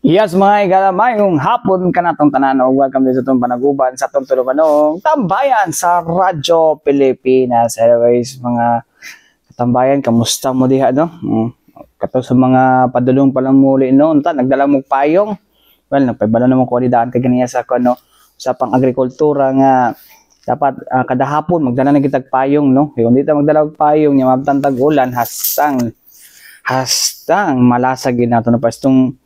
Yes, mga igalamayong hapon ka natong tanan o welcome din sa itong panaguban sa itong tulumanong tambayan sa Radyo Pilipinas. Anyways, mga katambayan, kamusta mo diha, no? Kato sa mga padulong palang muli, no? Nagdala mo payong. Well, nagpabalo naman ko daan kay ganiya sa ano, sa pang-agrikultura nga dapat kada hapon magdala na kitag payong, no? Kung dito magdala og payong nya mabtantag ulan hastang malasag nato na pastong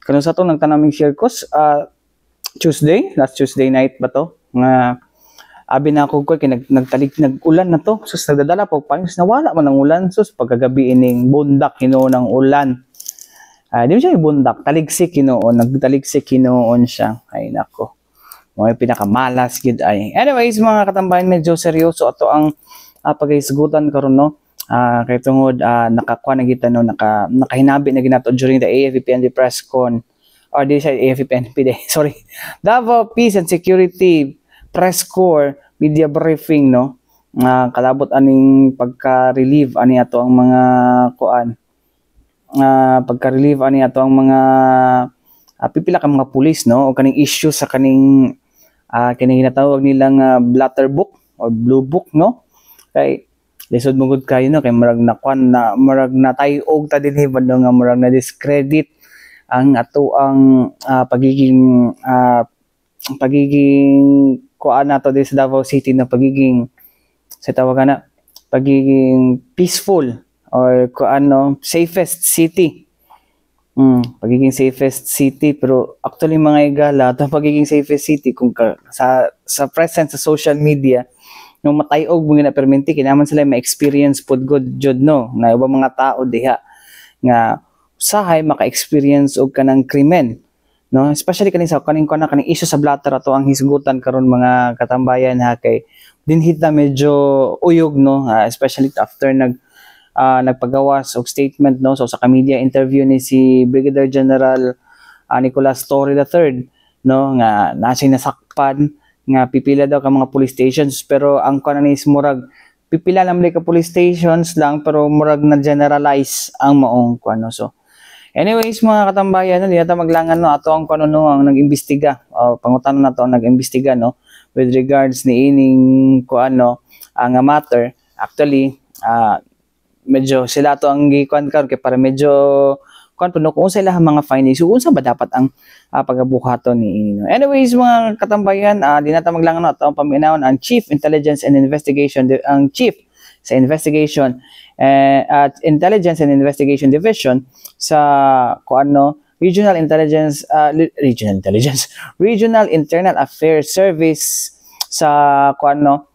kano sa to nagtanaming circus last Tuesday night ba to nga abi na ako ko nagtalig nag-ulan na to sus nagdadala po payong nawala man ang ulan sus pagkagabi ining bundak hinuon ng ulan. Di siya bundak taligsik hinuon nagtaligsik hinuon siya ay nako mo pinakamalas gid ay. Anyways mga katambayan, medyo seryoso ato ang paghisgutan karon, no. Kay tungod nakakuha na kita, no, nakahinabi na ginato during the AFP-PNP press con or di siya AFP-PNP day sorry, Davao Peace and Security press corps media briefing, no. Kalabot aning pagka-relieve ani ato ang mga kuan pagka-relieve ani ato ang mga pipila ka mga pulis, no, o kaning issue sa kaning kining ginatawag nilang blatter book or blue book, no. Kay lisod mugod kayo, no, kay marag natayog ta dinhi bando nga marag na discredit ang ato ang pagiging kuan nato di sa Davao City na pagiging sa tawagan na pagiging peaceful or kuan, no, safest city. Pagiging safest city, pero actually mga igala ito pagiging safest city kung sa presence sa social media nung matayog mo na perminti kinaman sila ma-experience pod good jud, no, na iba mga tao diha nga usahay maka-experience og kanang krimen, no, especially kaning sa kaning issue sa blatter ato ang hisgutan karon mga katambayan, ha, kay dinhit na medyo uyog, no, especially after nagpagawas og statement, no, so sa media interview ni si Brigadier General Nicolas Torre III, no, nga nasa nasakpan nga pipila daw ka mga police stations, pero ang kanan is murag pipila lang ka police stations lang pero murag na generalize ang maong kuno. So anyways mga katambayan, di ata maglangan, no, ato ang kuno, no, ang nag-imbestiga pangutanon nato ang nag-imbestiga, no, with regards ni ining kuano ang matter. Actually medyo sila to ang gikuan karon kay para medyo kuan puno kung sa ilang mga findings unsa ba dapat ang pagabuhaton ni. Anyways mga katambayan, di nata maglangan na ang paminawon ang Chief Intelligence and Investigation ang Chief sa Investigation at Intelligence and Investigation Division sa kuano Regional Internal Affairs Service sa kuano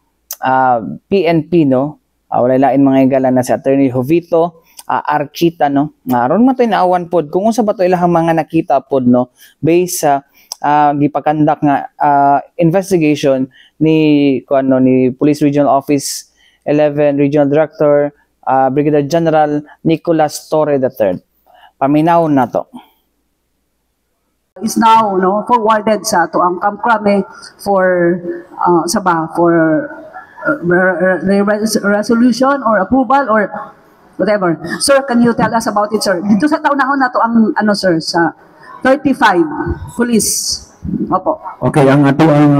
PNP, no. Wala lain mga igala na si Attorney Jovito Archita, no. Aron matoy naawan pod kung unsa ba to ilahang mga nakita pod, no, based sa gipakandak nga investigation ni kuano ni Police Regional Office 11 Regional Director Brigadier General Nicolas Torre III. Paminawon nato. Is now, no, forwarded sa to ang Camp Crame for resolution or approval or whatever. Sir, can you tell us about it, sir? Dito sa taon-ahon na to ang ano, sir, sa 35 police. Opo. Okay, ang ato ang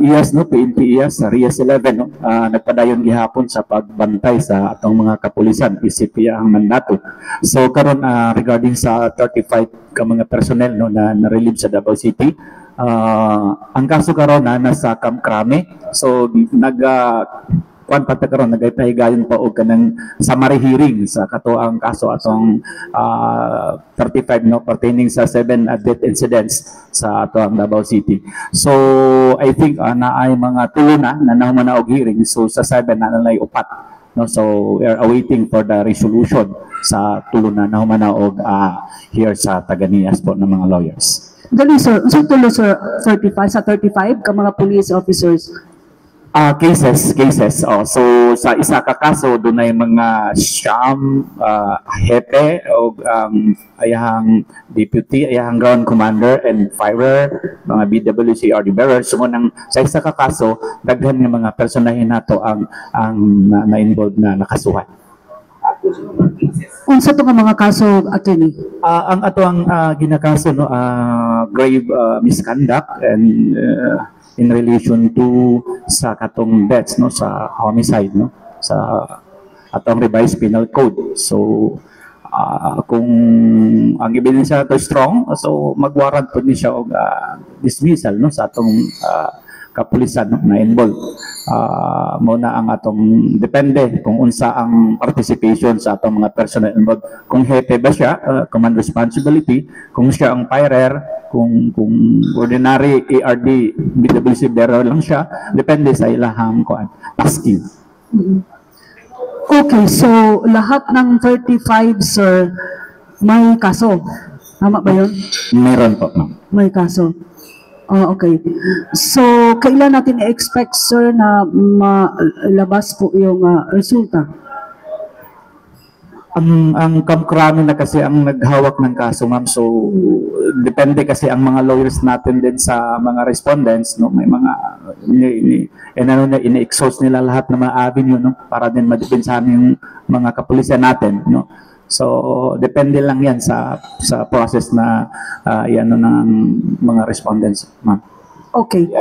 IAS, no, PNP IAS sa RIAS 11, no, nagpadayon gihapon sa pagbantay sa atong mga kapulisan, PCP ang mandato. So karon regarding sa 35 ka mga personnel, no, na na-relieve sa Davao City, ang kaso karon na nasa Camp Crame. So kuan pata karon nagaypahigayon pa og kanang summary hearing sa kato ang kaso atong 35, no, pertaining sa 7 death incidents sa ato ang Davao City. So I think naay mga tulo na nahuman na og hearing. So sa 7 na nalay upat, no. So we are awaiting for the resolution sa tulo na nahuman na og here sa Taganias po ng mga lawyers. Dali, sir. So tulo, sir, 35 ka mga police officers. Cases. So sa isa ka kaso dunay mga siyam hepe o ayahang deputy, ayahang ground commander and firer, mga BWCRD bearers. So sa isa ka kaso daghan nga mga personahe nato ang na-involved na nakasuhan. Unsa to nga mga kaso, attorney? Ang ato ang ginakaso no, grave misconduct and in relation to sa katong deaths no, sa homicide no, sa atong revised penal code. So kung ang ebidensya to strong, so magwarrant po ni siya og dismissal no sa atong kapulisan no, na involved. Muna ang atong depende kung unsa ang participation sa atong mga personnel involved. Kung hepe ba siya, command responsibility, kung siya ang firer, kung ordinary ARD BWC bearer lang siya, depende sa ilahang tasking. Okay, so lahat ng 35, sir, may kaso. Tama ba yun? Meron po, ma'am. May kaso. Okay. So, kailan natin i-expect, sir, na malabas po yung resulta? Ang kamkrami na kasi ang naghawak ng kaso, ma'am. So, depende kasi ang mga lawyers natin din sa mga respondents, no? May mga ini-exhaust nila lahat ng mga avenue, no? Para din madepensahan yung mga kapulisan natin, no? So, depende lang yan sa process na yan ng mga respondents, ma'am. Okay.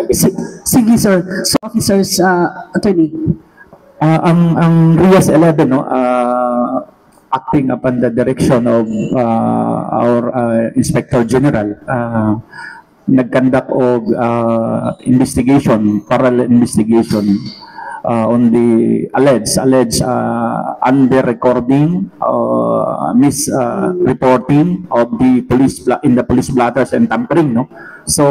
Sige, sir. So, officers, attorney. Ang RIAS 11, no, acting upon the direction of our Inspector General, nag-conduct of investigation, parallel investigation on the alleged under-recording, misreporting of the police in the police blotters and tampering, no? So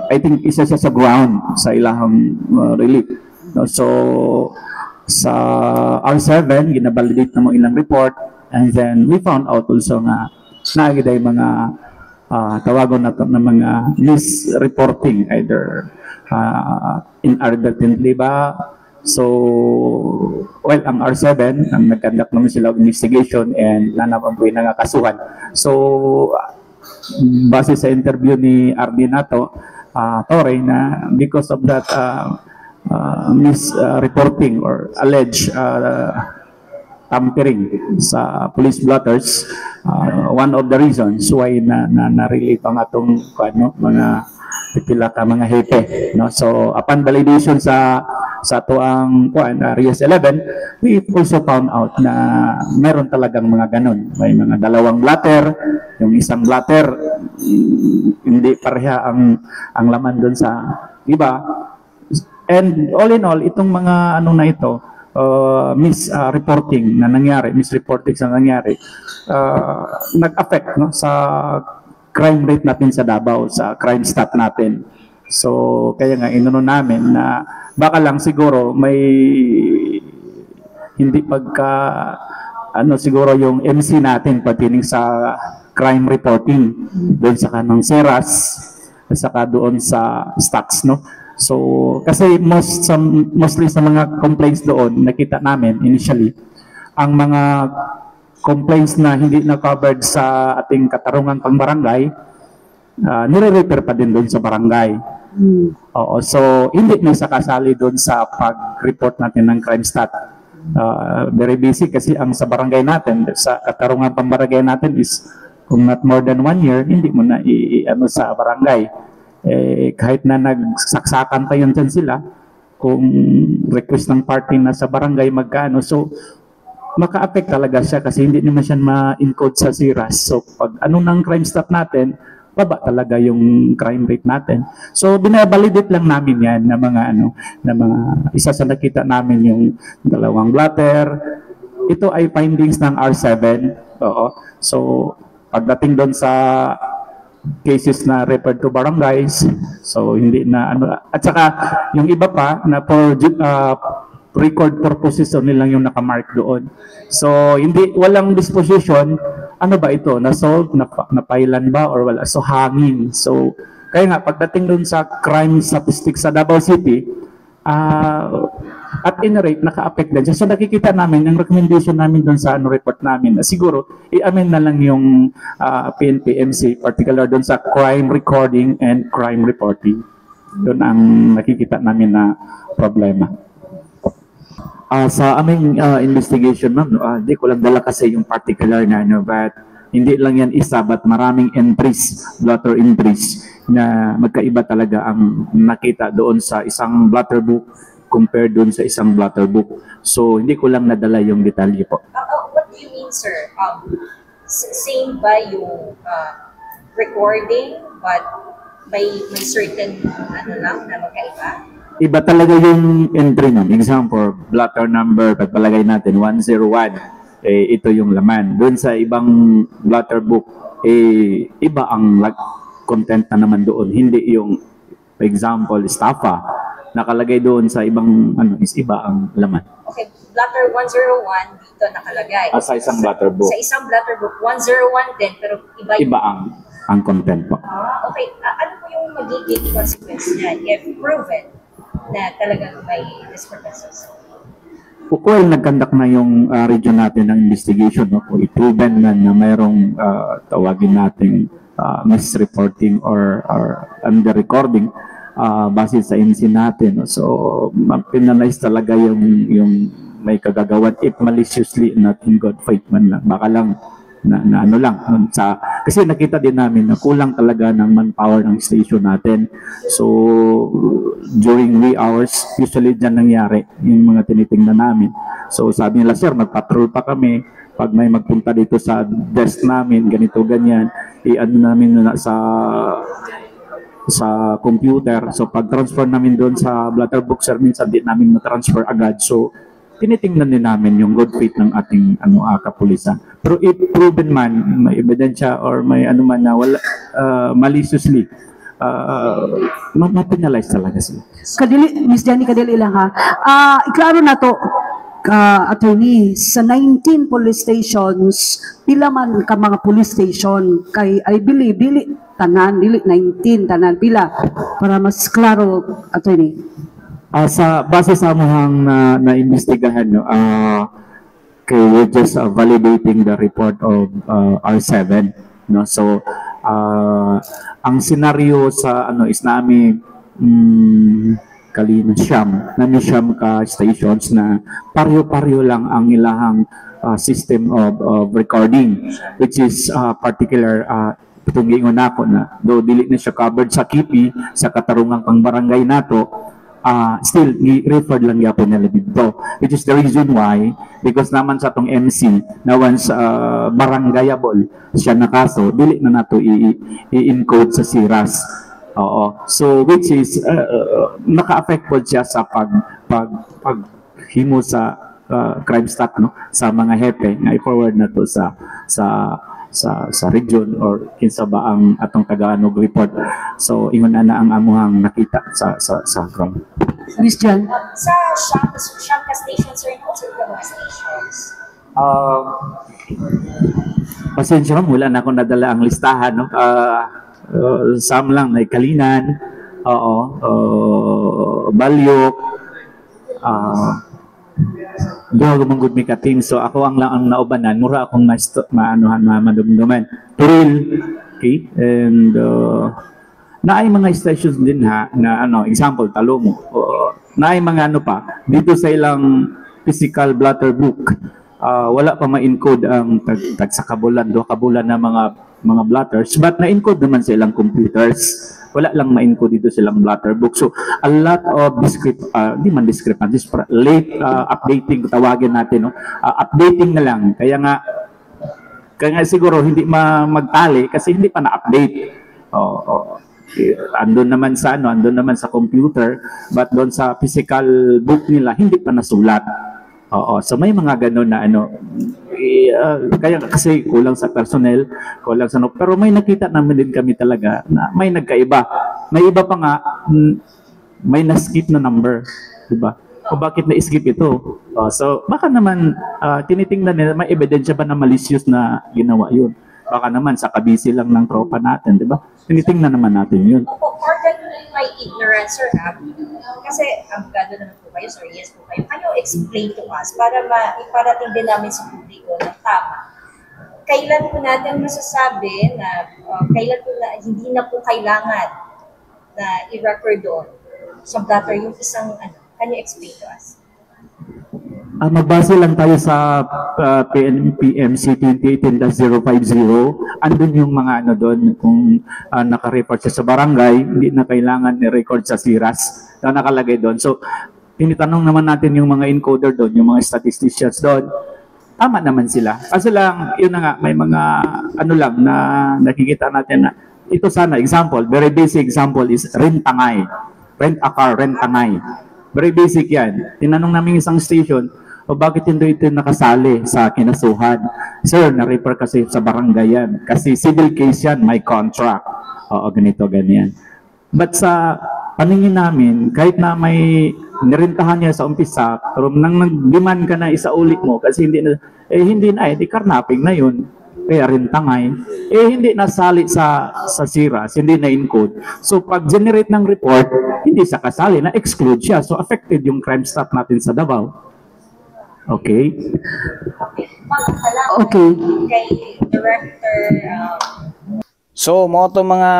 I think isa siya sa ground sa ilahang relief, no? So sa R7 ginabalidate na mo ilang report, and then we found out also nga naagiday mga tawagon nato na mga misreporting, either inadvertently ba. So, well, ang R7, ang nag-conduct naman sila investigation and nanapang po yung kasuhan. So, base sa interview ni RD nato, Torre, na because of that misreporting or alleged tampering sa police blotters, one of the reasons why na-relieve ang atong mga pipila ka mga hepe, no? So upon validation sa to ang RIAS 11, we also found out na meron talagang mga ganun. May mga dalawang blatter, yung isang blatter hindi pareha ang laman doon sa iba. And all in all, itong mga na ito, misreporting na nangyari, nag-affect, no, sa crime rate natin sa Davao, sa crime stat natin. So, kaya nga inuno namin na baka lang siguro may hindi siguro yung MC natin patining sa crime reporting doon sa kanang Seras, saka doon sa stats, no? So, kasi mostly sa mga complaints doon, nakita namin initially, ang mga complaints na hindi na covered sa ating katarungan pang barangay, nire-refer pa din doon sa barangay. Oo, so hindi na sa kasali doon sa pag-report natin ng crime stat. Very basic kasi ang sa barangay natin, sa katarungan pang barangay natin is kung not more than 1 year, hindi mo na sa barangay. Kahit na nagsaksakan pa yun dyan sila, kung request ng party na sa barangay magkano, so maka-affect talaga siya kasi hindi naman siya ma-encode sa SIRAS. So pag ng crime stat natin, baba talaga yung crime rate natin. So binabalidate lang namin yan na mga isa sa nakita namin yung dalawang blatter. Ito ay findings ng R7. Oo. So pagdating doon sa cases na referred to barangays, so hindi na at saka yung iba pa na for record purposes nilang yung nakamark doon. So walang disposition, ano ba ito, na-solve, napailan ba or wala, so hangin. So kaya nga pagdating doon sa crime statistics sa Davao City, at any rate naka-affect din siya. So nakikita namin ang recommendation namin doon sa report namin na siguro i-amend na lang yung PNP-MC, particular doon sa crime recording and crime reporting. Doon ang nakikita namin na problema. Sa aming investigation, ma'am, di ko lang dala kasi yung particular na ano, but hindi lang yan isa, but maraming entries, blotter entries, na magkaiba talaga ang nakita doon sa isang blotter book compared doon sa isang blotter book. So, hindi ko lang nadala yung detalye po. What do you mean, sir? Same ba yung recording, but may certain ano lang na magkaiba? Iba talaga yung entry nun. Example, blotter number, pagpalagay natin, 101, ito yung laman. Doon sa ibang blotter book, iba ang content na naman doon. Hindi yung, for example, staffa, nakalagay doon sa ibang, is iba ang laman. Okay, blotter 101 dito nakalagay. Sa isang blotter book. Sa isang blotter book, 101 din, pero iba ang content po. Okay, ano po yung magiging consequence niya if proven na talagang may discrepancies? Well, nag-conduct na yung region natin ng investigation, no? Kung i-proven na mayroong tawagin nating misreporting or under-recording base sa INC natin. No? So, penalize talaga yung may kagagawan if maliciously not in good faith man lang. Baka lang na ano lang kasi nakita din namin na kulang talaga ng manpower ng station natin. So during wee hours usually dyan nangyari yung mga tinitingnan namin. So sabi nila, sir, magpatrol pa kami pag may magpunta dito sa desk namin, ganito ganyan, i-ano namin na sa computer. So pag transfer namin doon sa blotter book, sir, minsan di namin na-transfer agad. So tinitingnan din namin yung good faith ng ating kapulisan. Pero if proven man, may ebidensya or may ano man na wala, maliciously, ma-penalize talaga sila. Miss Jenny, kadili lang ha. Iklaro na to, attorney, sa 19 police stations, pila man ka mga police station, kay I believe, dili tanan, dili 19 tanan, pila, para mas klaro, attorney. Sa base sa among na-investigahan, no, we're just validating the report of R7, no. So ang senaryo sa is nami kalina siyam ka stations na pareho-pareho lang ang ilahang system of recording, which is particular itong giingon nako na do dili na siya covered sa KIPI sa katarungang pang barangay nato. Still, referred lang yapon nila dito. Which is the reason why, because naman sa itong MC, na once barangayable siya na kaso, dili na nato i-encode sa SIRAS. Oo. So, which is, naka-affect po siya sa paghimo sa crime stat, no? Sa mga hepe, na i-forward na to sa region or kinsa ba ang atong Tagalog report. So ingon ana ang amuhang nakita sa ground. Miss Jan, sa Shanka stations or also the mga stations? Pasensya mo, wala na akong nadala ang listahan, no? Some lang may Kalinan, Balyok, Doon gumanggut mi ka-team. So ako ang lang ang naubanan, mura akong maanuhan madumduman. Turil, okay? And naay mga stations din ha na example Talomo. Naay mga pa dito sa ilang physical blotter book. Wala pa ma-encode ang tag sa kabulan, do kabulan na mga blotters, but na-encode naman sa ilang computers. Wala lang ma-encode dito silang blotter book. So, a lot of late updating, tawagin natin, no? Updating na lang. Kaya nga siguro hindi magtali kasi hindi pa na-update. Andun naman sa computer, but doon sa physical book nila, hindi pa nasulat. So may mga ganun na kaya kasi kulang sa personnel, kulang sa pero may nakita namin din kami talaga na may nagkaiba. May iba pa nga, may na-skip na number, diba? O bakit na-skip ito? So baka naman tinitingnan nila, may ebidensya ba na malicious na ginawa yun? Baka naman sa kabisi lang ng tropa natin, diba? Tinitingnan naman natin yun. Pardon my ignorance, sir, kasi abogado naman po kayo, sir, yes po kayo. Can you explain to us para iparating din namin sa publiko na tama? Kailan po natin masasabi na hindi na po kailangan na i-record doon sa blatter yung isang can you explain to us? Magbase lang tayo sa PMC 2018-050. Andun yung mga ano doon, kung naka-report siya sa barangay, hindi na kailangan i-record sa SIRAS na nakalagay doon. So, tinitanong naman natin yung mga encoder doon, yung mga statisticians doon. Tama naman sila. Kasi lang, yun na nga, may mga ano lang na nakikita natin na ito sana, example, very basic example is rent-tangay. Rent a car, rent-tangay. Very basic yan. Tinanong namin isang station, o bakit hindi ito nakasali sa kinasuhan? Sir, na-refer kasi sa barangay yan. Kasi civil case yan, may contract. Oo, ganito, ganyan. But sa paningin namin, kahit na may nirentahan niya sa umpisa, pero nang nag-demand ka na isauli mo, kasi hindi na, di karnaping na yun. Kaya rentangay, hindi nasali sa SIRAS, hindi na encode. So pag generate ng report, hindi siya kasali, na-exclude siya. So affected yung crime stat natin sa Davao. Okay? Okay. Kay Director, So, mo to mga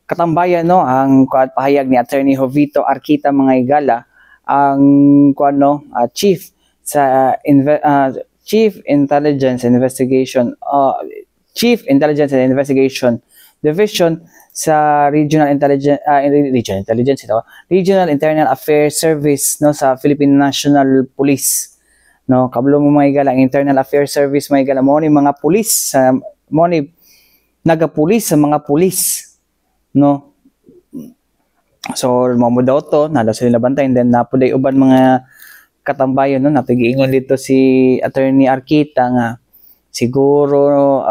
katambayan, no, ang pahayag ni Attorney Jovito Arquita mga Higala, ang chief sa Chief Intelligence and Investigation Division sa Regional Internal Affairs Service, no, sa Philippine National Police, no. Kablo mo mga Higala, ang Internal Affairs Service mga Higala mo ni mga pulis sa mo ni nagapulis sa mga pulis, no. So mo daw to nalo sila bantayan, then napuday uban mga katambayan, no, napigiingon dito si Attorney Arquita nga siguro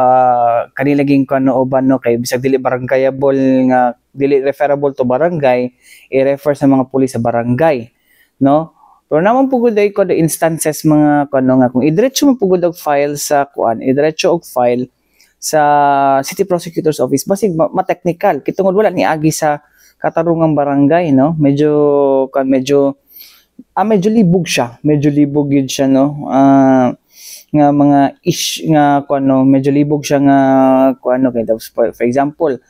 kanilaging kano uban, no, kay bisag dili barangayable nga dili referable to barangay, i-refer sa mga pulis sa barangay, no. Pero naman pugod ay ko the instances mga kano nga kung idiretso mo pugod og file sa idiretso og file sa City Prosecutor's Office, basig ma-technical kitungod wala ni agi sa katarungang barangay, no. Medyo libog siya. Medyo libog yun siya, no. Nga mga medyo libog siya nga kay for example,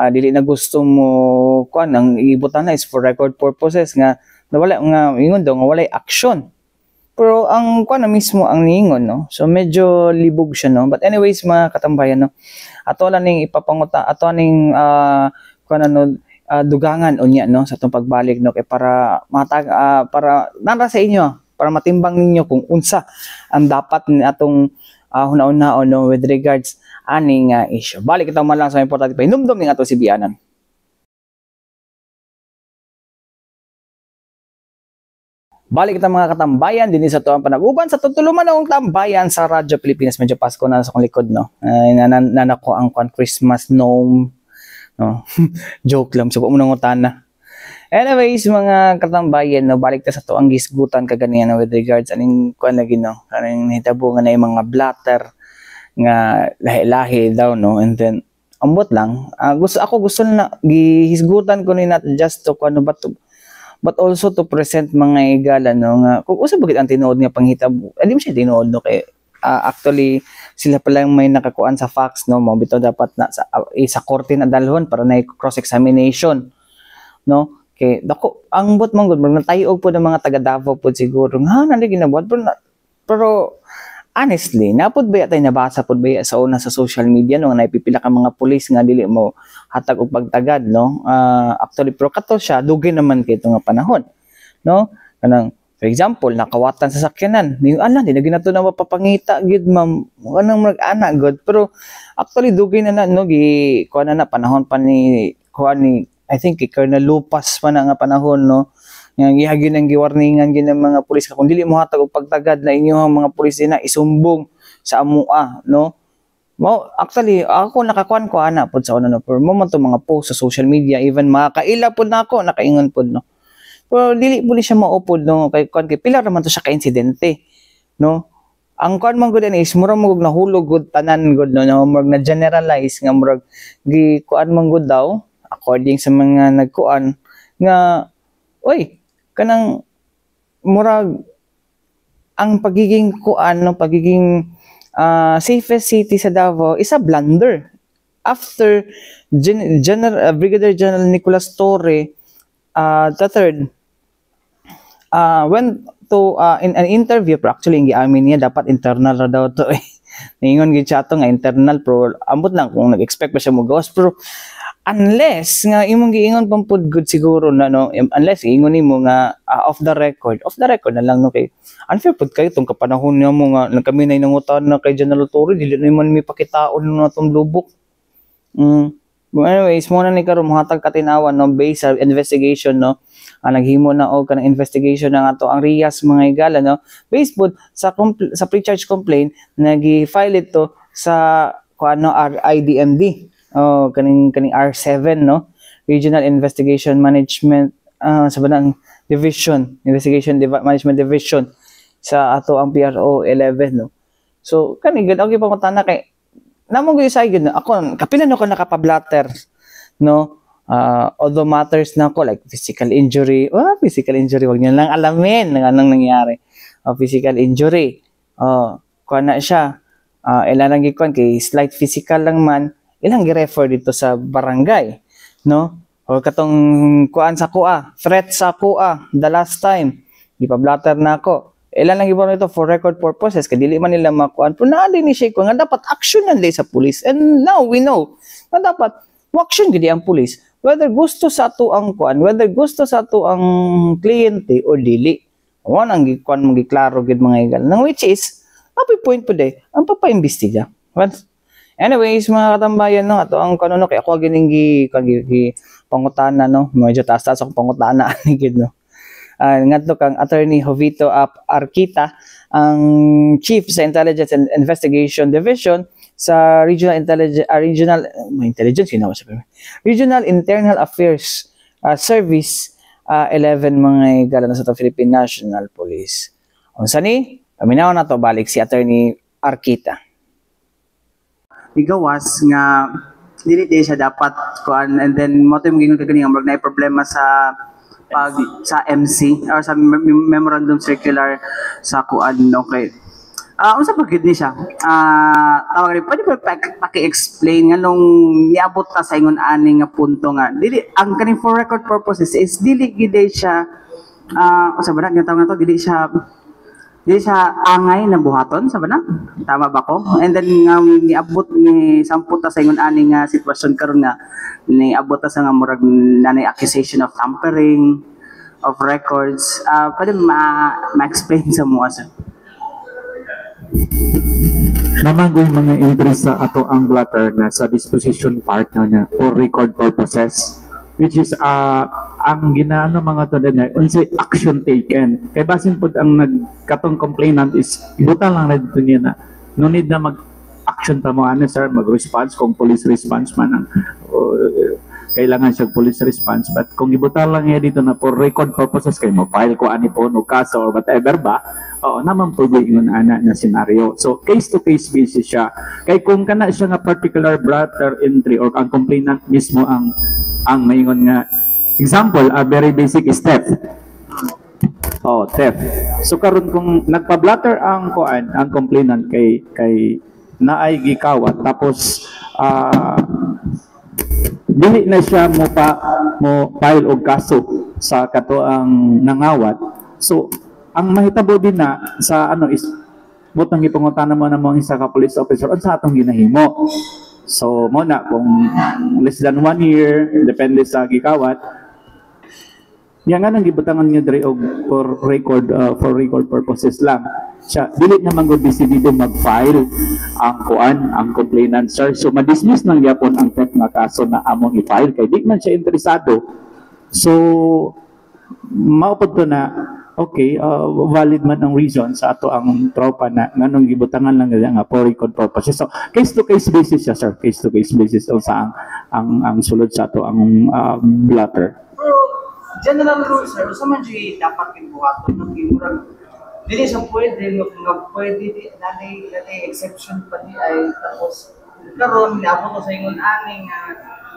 dili na gusto mo ang ibutan na is for record purposes nga nawala nga ingon daw nga walay action. Pero ang mismo ang niingon, no. So medyo libog siya, no. But anyways mga katambayan, no, ato lang ning ipapanguta, ato ning dugangan unya, no, sa itong pagbalik, no, kay para para nara sa inyo, para matimbang ninyo kung unsa ang dapat atong hunaon-naon, no, with regards aning issue. Balik kita man lang sa importante pa hinumdum ning ato si Bianan. Balik kita mga katambayan din sa tuwang panag-uban sa tutuluman ng tambayan sa Radyo Pilipinas. Medyo Pasko na sa kong likod, no. Nanako ang Christmas gnome, no. Joke lang, so mo nang utana. Anyways mga katambayan, no, balik ta sa to ang gisgutan kaganiyan, no, with regards aning lagi, no, kaning hitabo nga na yung mga blatter nga lahi-lahi daw, no. And then ambot lang, gusto na gihisgutan ko ni not just to but also to present mga Higala, no, nga kung usa bagid ang tinuod nga panghitabo. Di mo siya tinuod, no, kay actually sila pa lang may nakakuan sa facts, no, mo bitaw dapat na sa korte na dalhon para na cross examination, no. Kay dako ang bot man gud nagtayog po ng mga taga Davao po siguro nga nali ginabuhat, pero honestly napud ba tay nabasa pud ba sa una sa social media, no, nga naipipila ka mga pulis nga dili mo hatag og pagtagad, no. Actually pero kato siya dugay naman kay ito nga panahon, no, kanang for example nakawatan sa sakyanan ni di na ginato na mapapangita gid ma'am kanang mag-ana gud, pero actually dugay na no gi kuan na panahon pa ni I think Colonel Lupas pa na nga panahon, no, nga gihagin ang giwarningan gid ng mga pulis kung dili mo hatag og pagtagad na inyong mga pulis na isumbong sa amua, no. Actually ako nakakuan ko ana pud sa una, no, pero mo man to mga post sa social media, even mga kaila pud nako nakaingon pud, no. Pero dili po ni siya maupod, no, kay pila naman to siya ka insidente, no. Ang kuan man gud is murag mo nahulog gud tanan gud, no, murag na generalize nga murag gi kuan man gud daw according sa mga nagkuan nga kanang murag ang pagiging kuan, no, pagiging safest city sa Davao is a blunder after Brigadier General Nicolas Torre III when to in an interview, pero actually ang giamin niya dapat internal ra daw to eh. Ningon gid siya to nga internal, pero ambot lang kung nag-expect pa siya mo gawas, pero unless nga imong giingon pang pud good siguro na no, unless ingon nimo nga off the record na lang no, kay unfair pud kayo tong kapanahon niya mo nga kami na nangutan na kay General Torre, dili na man mi pakitaon na tong lubok. Anyways, mo na ni karon mohatag katinawan no based sa investigation no. Naghimo na og kanang investigation na ato ang RIAS mga higala no. Based pod sa pre-charge complaint nagi-file ito sa kuano RIDMD. Kaning R7 no. Regional Investigation Management sa banang Division, Management Division sa ato ang PRO 11 no. So kani gid okay pangutana kay namong gyud sa gid ako kapila no ko nakapablatter no, although matters na ko like physical injury wag niyo lang alamin ng anong nangyari. Physical injury kuan na siya ilan lang gikon kay slight physical lang man ilang gi-refer dito sa barangay no, o katong kuan sa kuha threat sa kuha the last time gipablatter na ako. Ilan lang gibon ito for record purposes kay dili man nila makuan pero na-initiate ko nga dapat action nila sa police, and now we know nga dapat action gid ang police whether gusto sa ato ang kuan, whether gusto sa ato ang kliyente o dili. Wa nang gikuan mo giklaro gid mga igal nang which is happy point po day ang papaimbestiga. Anyways mga katambayan no, ato ang kanuno kay ako gining pangutana no, medyo taas-taas akong pangutana ani gid no. Ngadto kang Attorney Jovito Arquita, ang Chief sa Intelligence and Investigation Division sa Regional Internal Affairs Service 11 mga higala sa Philippine National Police. Unsa ni? Paminaw na to balik si Attorney Arquita. Igawas nga dili siya dapat kuan, and then mo to gingon kagani nga na problema sa pag sa MC or sa memorandum circular sa kuan okay. Unsa pa gid ni siya? Tawag rin pwede ba paki-explain nga nung niabot ta sa ingon ani nga punto nga dili ang kaning for record purposes is dili gid siya unsa ba nga tawag na to, dili siya angay na buhaton sa bana, tama ba ko? And then niabot ni samput ta sa ingon ani nga sitwasyon karon nga niabot ta sa nga murag nanay accusation of tampering of records. Pwede ma-explain sa mo sir? Naman yung mga entries sa ato ang blatter na sa disposition part na niya for record purposes, which is ang ginaano mga to din ay unsay action taken kay basin pud ang nagkatong complainant is ibutan lang na dito niya na no need na mag action ta mo ano sir, mag response kung police response man ang kailangan siya police response, but kung ibutan lang niya dito na for record purposes kay mo file ko ani po no kaso or whatever ba, naman po ingon ana na scenario. So case to case basis siya kay kung kana siya nga particular blatter entry or ang complainant mismo ang maingon nga example, a very basic is theft. Theft. So karon kung nagpa-blatter ang kuan, ang complainant kay naay gikawat tapos dili na siya mo file og kaso sa kato ang nangawat. So ang mahitabo din na sa is butang ipangutana mo na mga isa ka police officer unsa atong ginahimo. So mo na kung less than 1 year depende sa gikawat yan nga nang gibutangan niya diri og for record purposes lang siya, dili naman gud decidido mag-file ang complainant sir. So ma-dismiss nang gyapon ang theft nga kaso na among i-file kay di man siya interesado. So maupod to na okay, valid man ang reason sa ato ang tropa na nganong gibutangan lang nga for record purposes. So case to case basis siya sir, case to case basis sa ang sulod sa ato ang blatter. General rule sir, sa man dapat kinuhaton ng imurang dili sa pwede nga pwede nanay exception pa di ay tapos karon niabot sa ingon ani nga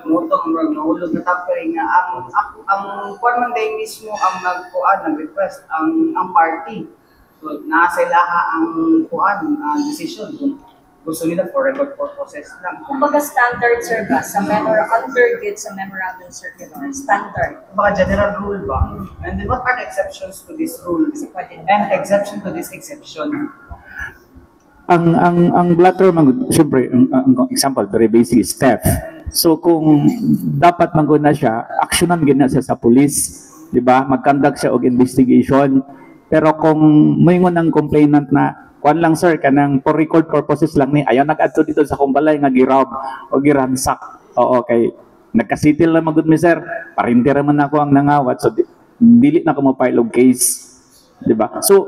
motong murag nahulog na tampering nga ang kuan man day mismo ang nag-request ang party. So nasa ilaha ang kuan ang decision gusto nila for record purposes lang. Kumbaga standard, sir, ba? Sa under gid sa memorandum circular, standard. Baka general rule ba? And then what are the exceptions to this rule? And exception to this exception? Ang blatter man syempre ang example very basic is theft. So kung dapat mangguna siya, aksyonan gina siya sa police, di ba? Mag-conduct siya og investigation. Pero kung moingon ang complainant na kuan lang sir kanang for record purposes lang ni ayaw nag-adto dito sa kumbalay nga girob o giransak. Oo kay nagkasitil lang magud mi sir. Parindira man ako ang nangawat so dili na ko mo-file og case. Di ba? So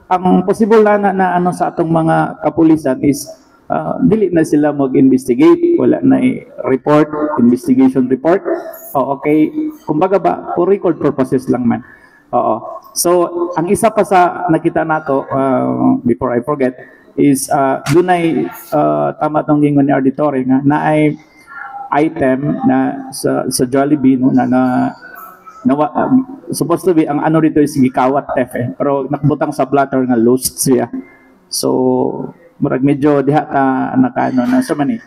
ang possible na ano sa atong mga kapulisan is dili na sila mag-investigate, wala na report, investigation report. O okay, kumbaga ba for record purposes lang man. Oo. So, ang isa pa sa nakita nato, before I forget, is dunay tama tong gingon ni Auditory nga na ay item na sa Jollibee no, na supposed to be ang ano dito is gikawat theft pero nakbutang sa blatter nga lost siya. So, murag medyo diha ta nakaano na sa man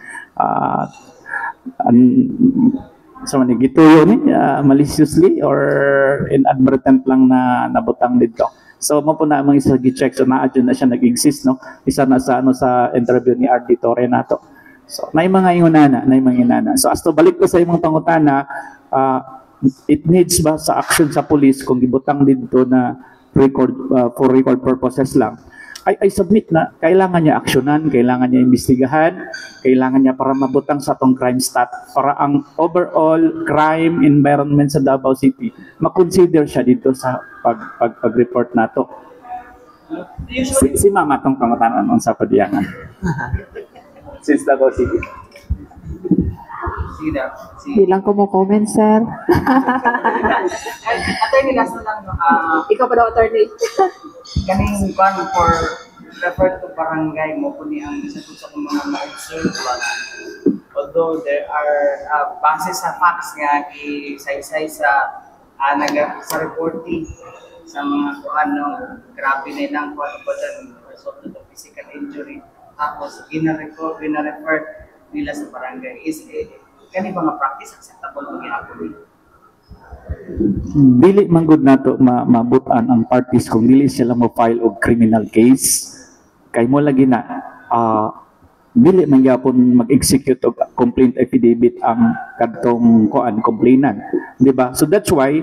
so mani gituyo ni maliciously or inadvertent lang na nabutang dito. So mo po na mga isa gi-check so naa na siya nag-exist no. Isa na sa ano sa interview ni RD Torre nato. So nay mga ingonana, So as to balik ko sa imong pangutana, it needs ba sa action sa police kung gibutang dito na record for record purposes lang. I submit na kailangan niya aksyonan, kailangan niya imbestigahan, kailangan niya para mabutang sa tong crime stat para ang overall crime environment sa Davao City makonsider siya dito sa pag-report nato. Si Mama tong pangutanan sa padiyangan. Since Davao City. Bilang ko mo comment, sir. Attorney, last na lang. Ikaw pa daw, attorney. Kaning kwan for refer to barangay mo po ni ang isa po sa mga ma-observe although there are basis sa facts nga gisaysay sa sa reporting sa mga ano grabe nilang kwan po dyan result of physical injury tapos gina-refer nila sa barangay is kani ba nga practice acceptable ang gihapon dili man gud nato mabutan ang parties kung dili sila mo file og criminal case kay mo lagi na dili man gyapon mag-execute og complaint affidavit ang kadtong complainant, di ba? So that's why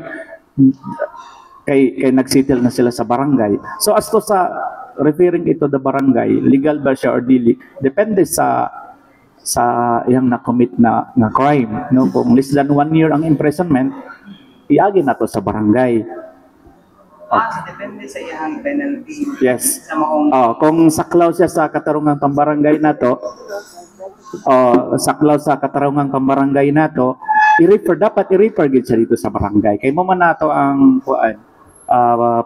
kay nagsettle na sila sa barangay. So as to sa referring ito the barangay, legal ba siya or dili, depende sa iyang na-commit na crime, no? Kung less than 1 year ang imprisonment, iagi na to sa barangay. So depende sa iyang penalty. Yes. Sa maong kung saklaw siya sa katarungang pambarangay nato, saklaw sa katarungang pambarangay nato, dapat i-refer gid siya dito sa barangay. Kay mo man nato ang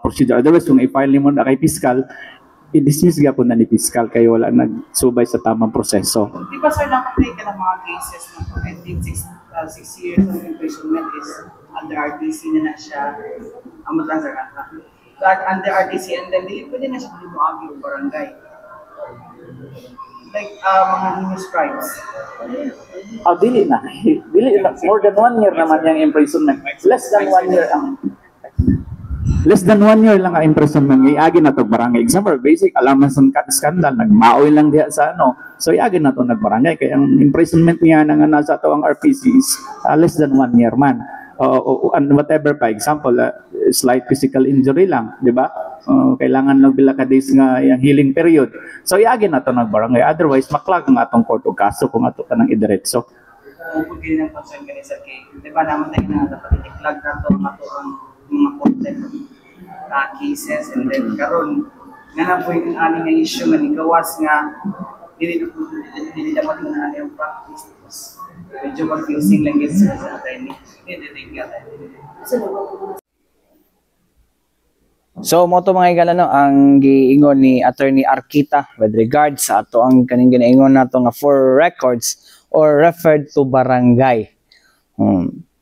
procedure. Otherwise kung i-file nimo na kay fiscal, i-dismiss gyapon na ni fiscal kay wala nagsubay sa tamang proseso. Di ba sir nakapay ka ng mga cases na I think 6 years of imprisonment is under RTC na siya ang matransfer ka. But under RTC and then pwede na siya lumaagi o barangay. Like mga heinous crimes. Dili na. More than 1 year naman yung imprisonment. Less than 1 year lang ang imprisonment. Iagi na to barangay. Example, basic alarms and scandal. Nagmaoy lang diha sa ano. So iagi na to nagbarangay. Kaya ang imprisonment niya nga nasa to ang RPC is less than 1 year man. And whatever pa, example, slight physical injury lang, di ba? Kailangan lang bila ka days nga yung healing period. So iagi na to nagbarangay. Otherwise, maklag ang atong court o kaso kung ato ka nang idiretso. Kung din ang concern ka ni Sir Kay, di ba naman tayo na dapat i-flag na to ang mga content cases and then karon nga na po yung aning nga issue nga gawas nga dili dapat na yung practice medyo confusing lang yun sa attorney. So mo to mga igala no ang giingon ni Attorney Arquita with regards sa ato ang kaning ginaingon nato nga for records or referred to barangay.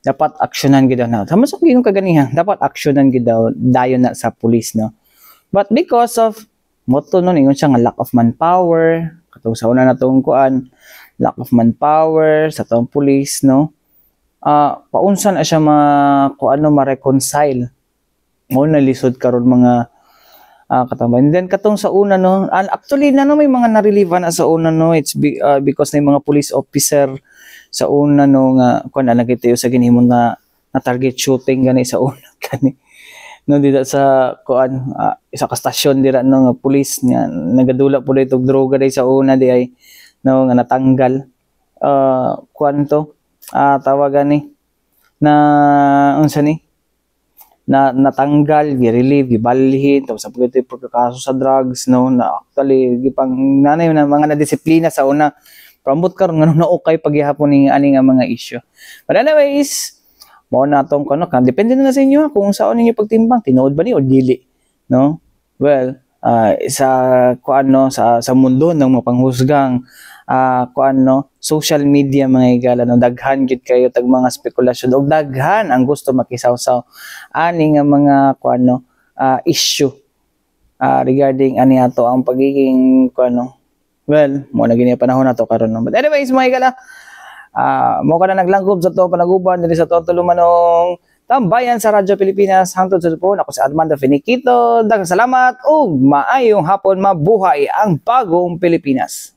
Dapat aksyonan gid na. Tama sa gingon kaganihan, dapat aksyonan gid dayon na sa police no. But because of moto no ingon siya nga lack of manpower, katong sa una natong kuan, lack of manpower sa tong police, no? Paunsa na siya ma-reconcile. Mo na lisod karon mga katama. And then katong sa una, no, actually na no, may mga na-relieve na sa una, no, it's because na yung mga police officer sa una, no, nga kuan na nagitayo sa ginhimong na target shooting gani sa una gani, no, dito sa kuan, isa ka stasyon dira, no, nga police nga nagadula po dito droga day sa una di ay, no, nga natanggal kuan to tawagan ni na unsa ni na natanggal, gi-relieve, gibalhin, tapos sa pagkakaso sa drugs, no, na actually gipang nanay na mga na-disiplina sa una, prambot karon nga na okay paghihapon ning ani nga mga issue. But anyways, mao na tong kuno kan depende na sa inyo kung saan ninyo pagtimbang, tinuod ba ni o dili, no? Well, sa kuan, no, sa mundo ng mga panghusgang kuan, no, social media mga igala, no, daghan gid kayo tag mga spekulasyon og daghan ang gusto makisawsaw ani nga mga kuan, no, issue regarding ani ato ang pagiging kuan, no. Well, mo na gini panahon nato karon, no. But anyways mga igala, mo ka na naglangkob sa to panaguban diri sa to tulumanong tambayan sa Radyo Pilipinas. Hangtod sa po ako si Armando Finiquito. Daghang salamat ug maayong hapon, mabuhay ang bagong Pilipinas.